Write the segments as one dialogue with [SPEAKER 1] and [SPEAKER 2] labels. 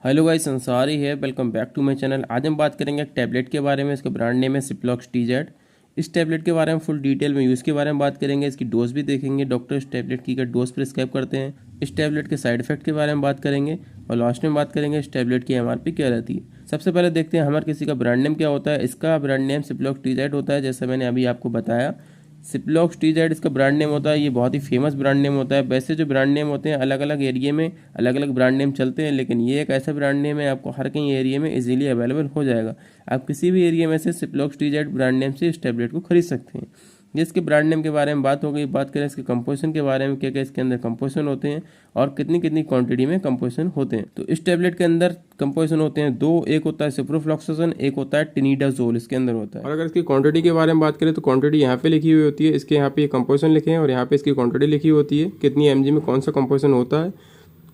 [SPEAKER 1] Hello guys, संसारी है। Welcome back to my channel. आज हम बात करेंगे एक टैबलेट के बारे में। इसका ब्रांड नेम है सिप्लॉक्स TZ। इस टैबलेट के बारे में फुल डिटेल में यूज़ के बारे में बात करेंगे। इसकी डोज भी देखेंगे, डॉक्टर इस टैबलेट की क्या डोज प्रिस्क्राइब करते हैं। इस टैबलेट के साइड इफेक्ट के बारे में बात करेंगे और लास्ट में बात करेंगे इस टैबलेट की MRP क्या रहती है। सबसे पहले देखते हैं हमारे किसी का ब्रांड नेम क्या होता है। इसका ब्रांड नेम सिप्लॉक्स TZ होता है, जैसा मैंने अभी आपको बताया। सिप्लॉक्स TZ इसका ब्रांड नेम होता है। ये बहुत ही फेमस ब्रांड नेम होता है। वैसे जो ब्रांड नेम होते हैं अलग अलग एरिया में अलग अलग ब्रांड नेम चलते हैं, लेकिन ये एक ऐसा ब्रांड नेम है आपको हर कहीं एरिया में इजीली अवेलेबल हो जाएगा। आप किसी भी एरिया में से सिप्लॉक्स TZ ब्रांड नेम से इस टैबलेट को खरीद सकते हैं। जिसके ब्रांड नेम के बारे में बात हो गई, बात करें इसके कंपोजिशन के बारे में, क्या क्या इसके अंदर कंपोजिशन होते हैं और कितनी कितनी क्वांटिटी में कंपोजिशन होते हैं। तो इस टैबलेट के अंदर कंपोजिशन होते हैं दो। एक होता है सिप्रोफ्लॉक्सासिन, एक होता है टिनिडाजोल इसके अंदर होता है। और अगर इसकी क्वांटिटी के बारे में बात करें तो क्वांटिटी यहाँ पे लिखी हुई होती है। इसके यहाँ पे कंपोजिशन लिखे हैं और यहाँ पे इसकी क्वांटिटी लिखी होती है, कितनी mg में कौन सा कंपोजिशन होता है।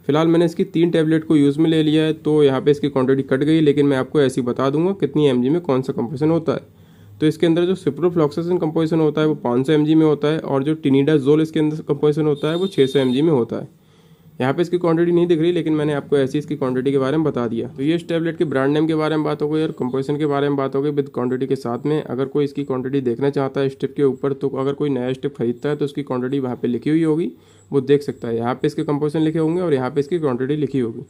[SPEAKER 1] फिलहाल मैंने इसकी 3 टैबलेट को यूज़ में ले लिया है, तो यहाँ पे इसकी क्वांटिटी कट गई, लेकिन मैं आपको ऐसे ही बता दूंगा कितनी mg में कौन सा कंपोजिशन होता है। तो इसके अंदर जो सिप्रोफ्लॉक्सासिन कंपोजिशन होता है वो 500 mg में होता है और जो टिनिडाजोल इसके अंदर कंपोजिशन होता है वो 600 mg में होता है। यहाँ पे इसकी क्वांटिटी नहीं दिख रही, लेकिन मैंने आपको ऐसी इसकी क्वांटिटी के बारे में बता दिया। तो ये इस टैबलेट के ब्रांड नेम के बारे में बात हो गई और कंपोजिशन के बारे में बात हो गई विद क्वांटिटी के साथ में। अगर कोई इसकी क्वांटिटी देखना चाहता है स्टेप के ऊपर, तो अगर कोई नया स्टेप खरीदता है तो उसकी क्वांटिटी वहाँ पे लिखी हुई होगी, वो देख सकता है। यहाँ पे इसके कंपोजिशन लिखे होंगे और यहाँ पे इसकी क्वांटिटी लिखी होगी।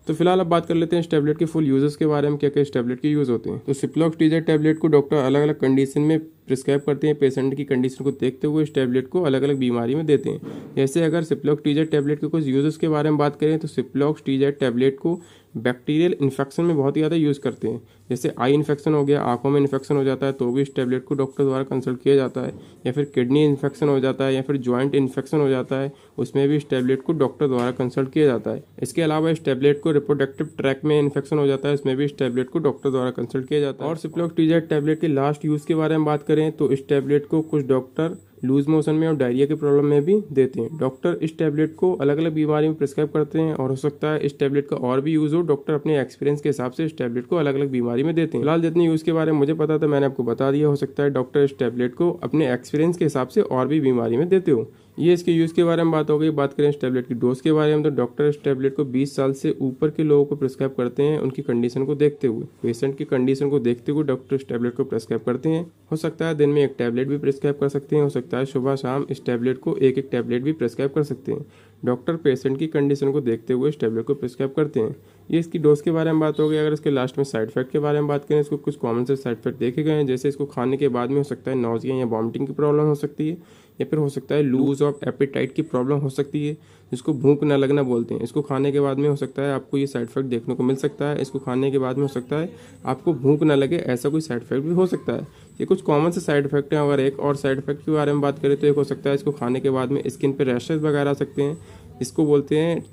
[SPEAKER 1] तो फिलहाल अब बात कर लेते हैं इस टैबलेट के फुल यूजेस के बारे में, क्या क्या इस टैबलेट के यूज़ होते हैं। तो सिप्लॉक्स TZ टैबलेट को डॉक्टर अलग अलग कंडीशन में प्रिस्क्राइब करते हैं। पेशेंट की कंडीशन को देखते हुए इस टैबलेट को अलग अलग बीमारी में देते हैं। जैसे अगर सिप्लॉक्स TZ टैबलेट के कुछ यूजेस के बारे में बात करें तो सिप्लॉक्स TZ टैबलेट को बैक्टीरियल इन्फेक्शन में बहुत ही ज़्यादा यूज़ करते हैं। जैसे आई इन्फेक्शन हो गया, आंखों में इन्फेक्शन हो जाता है तो भी इस टैबलेट को डॉक्टर द्वारा कंसल्ट किया जाता है। या फिर किडनी इन्फेक्शन हो जाता है या फिर जॉइंट इन्फेक्शन हो जाता है, उसमें भी इस टैबलेट को डॉक्टर द्वारा कंसल्ट किया जाता है। इसके अलावा इस टैबलेट को रिप्रोडक्टिव ट्रैक में इन्फेक्शन हो जाता है, इसमें भी इस टैबलेट को डॉक्टर द्वारा कंसल्ट किया जाता है। और सिप्लॉक्स TZ टैबलेट के लास्ट यूज़ के बारे में बात करें तो इस टैबलेट को कुछ डॉक्टर लूज मोशन में और डायरिया की प्रॉब्लम में भी देते हैं। डॉक्टर इस टैबलेट को अलग अलग बीमारी में प्रिस्क्राइब करते हैं और हो सकता है इस टैबलेट का और भी यूज़ हो। डॉक्टर अपने एक्सपीरियंस के हिसाब से इस टैबलेट को अलग अलग बीमारी में देते हैं। फिलहाल जितने यूज़ के बारे में मुझे पता था मैंने आपको बता दिया। हो सकता है डॉक्टर इस टैबलेट को अपने एक्सपीरियंस के हिसाब से और भी बीमारी में देते हो। ये इसके यूज़ के बारे में बात हो गई। बात करें इस टैबलेट की डोज के बारे में तो डॉक्टर इस टैबलेट को 20 साल से ऊपर के लोगों को प्रिस्क्राइब करते हैं। उनकी कंडीशन को देखते हुए, पेशेंट की कंडीशन को देखते हुए डॉक्टर इस टैबलेट को प्रिस्क्राइब करते हैं। हो सकता है दिन में एक टैबलेट भी प्रिस्क्राइब कर सकते हैं, हो सकता है सुबह शाम इस टैबलेट को एक एक टैबलेट भी प्रिस्क्राइब कर सकते हैं। डॉक्टर पेशेंट की कंडीशन को देखते हुए इस टैबलेट को प्रिस्क्राइब करते हैं। ये इसकी डोज के बारे में बात हो गई। अगर इसके लास्ट में साइड इफेक्ट के बारे में बात करें, इसको कुछ कॉमन से साइड इफेक्ट देखे गए हैं। जैसे इसको खाने के बाद में हो सकता है नॉजिया या वॉमिटिंग की प्रॉब्लम हो सकती है, या फिर हो सकता है लूज ऑफ एपेटाइट की प्रॉब्लम हो सकती है, जिसको भूख न लगना बोलते हैं। इसको खाने के बाद में हो सकता है आपको ये साइड इफेक्ट देखने को मिल सकता है। इसको खाने के बाद में हो सकता है आपको भूख न लगे, ऐसा कोई साइड इफेक्ट भी हो सकता है। ये कुछ कॉमन से साइड इफेक्ट हैं। अगर एक और साइड इफेक्ट के बारे में बात करें तो एक हो सकता है इसको खाने के बाद में स्किन पे रैशेज वगैरह आ सकते हैं। इसको बोलते हैं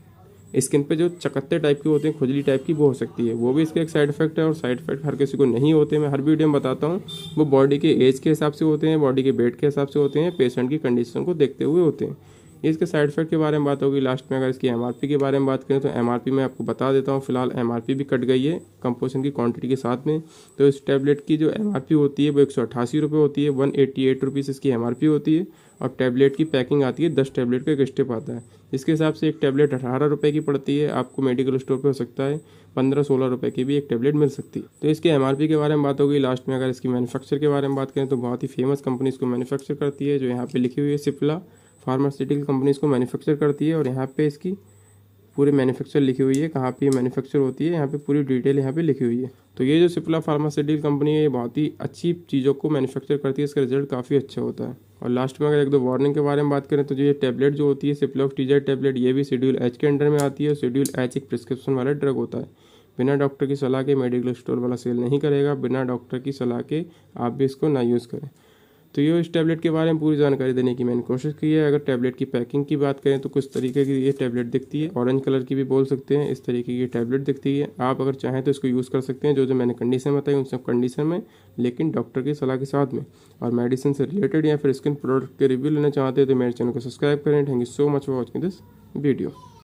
[SPEAKER 1] स्किन पे जो चकत्ते टाइप की होते हैं, खुजली टाइप की, वो हो सकती है। वो भी इसके एक साइड इफेक्ट है। और साइड इफेक्ट हर किसी को नहीं होते, मैं हर वीडियो में बताता हूँ। वो बॉडी के एज के हिसाब से होते हैं, बॉडी के वेट के हिसाब से होते हैं, पेशेंट की कंडीशन को देखते हुए होते हैं। ये इसके साइड इफेक्ट के बारे में बात होगी। लास्ट में अगर इसकी MRP के बारे में बात करें तो MRP मैं आपको बता देता हूँ। फिलहाल MRP भी कट गई है कंपोजिशन की क्वांटिटी के साथ में। तो इस टैबलेट की जो MRP होती है वो 188 रुपये होती है। 188 रुपीज़ इसकी MRP होती है। और टैबलेट की पैकिंग आती है 10 टैबलेट का एक स्टेप आता है, जिसके हिसाब से एक टैबलेट 18 रुपये की पड़ती है। आपको मेडिकल स्टोर पे हो सकता है 15-16 रुपये की भी एक टैबलेट मिल सकती है। तो इसके MRP के बारे में बात होगी। लास्ट में अगर इसकी मैन्युफैक्चर के बारे में बात करें तो बहुत ही फेमस कंपनी इसको मैन्युफैक्चर करती है, जो यहाँ पे लिखी हुई है सिप्ला फार्मास्यूटिकल कंपनी इसको मैन्युफैक्चर करती है। और यहाँ पे इसकी पूरे मैन्युफैक्चर लिखी हुई है, कहाँ पे मैन्युफैक्चर होती है, यहाँ पे पूरी डिटेल यहाँ पे लिखी हुई है। तो ये जो सिप्ला फार्मास्यूटिकल कंपनी है ये बहुत ही अच्छी चीज़ों को मैन्युफैक्चर करती है, इसका रिजल्ट काफ़ी अच्छा होता है। और लास्ट में अगर एक दो वार्निंग के बारे में बात करें तो ये टैबलेट जो होती है सिप्लॉक्स TZ टैबलेट, ये भी शेड्यूल H के अंडर में आती है। शेड्यूल H एक प्रिस्क्रिप्शन वाला ड्रग होता है। बिना डॉक्टर की सलाह के मेडिकल स्टोर वाला सेल नहीं करेगा। बिना डॉक्टर की सलाह के आप भी इसको ना यूज़ करें। तो ये इस टैबलेट के बारे में पूरी जानकारी देने की मैंने कोशिश की है। अगर टैबलेट की पैकिंग की बात करें तो कुछ तरीके की ये टैबलेट दिखती है, ऑरेंज कलर की भी बोल सकते हैं। इस तरीके की ये टैबलेट दिखती है। आप अगर चाहें तो इसको यूज़ कर सकते हैं, जो जो मैंने कंडीशन बताई उन सब कंडीशन में, लेकिन डॉक्टर की सलाह के साथ में। और मेडिसिन से रिलेटेड या फिर स्किन प्रोडक्ट के रिव्यू लेना चाहते हैं तो मेरे चैनल को सब्सक्राइब करें। Thank you so much for watching this video.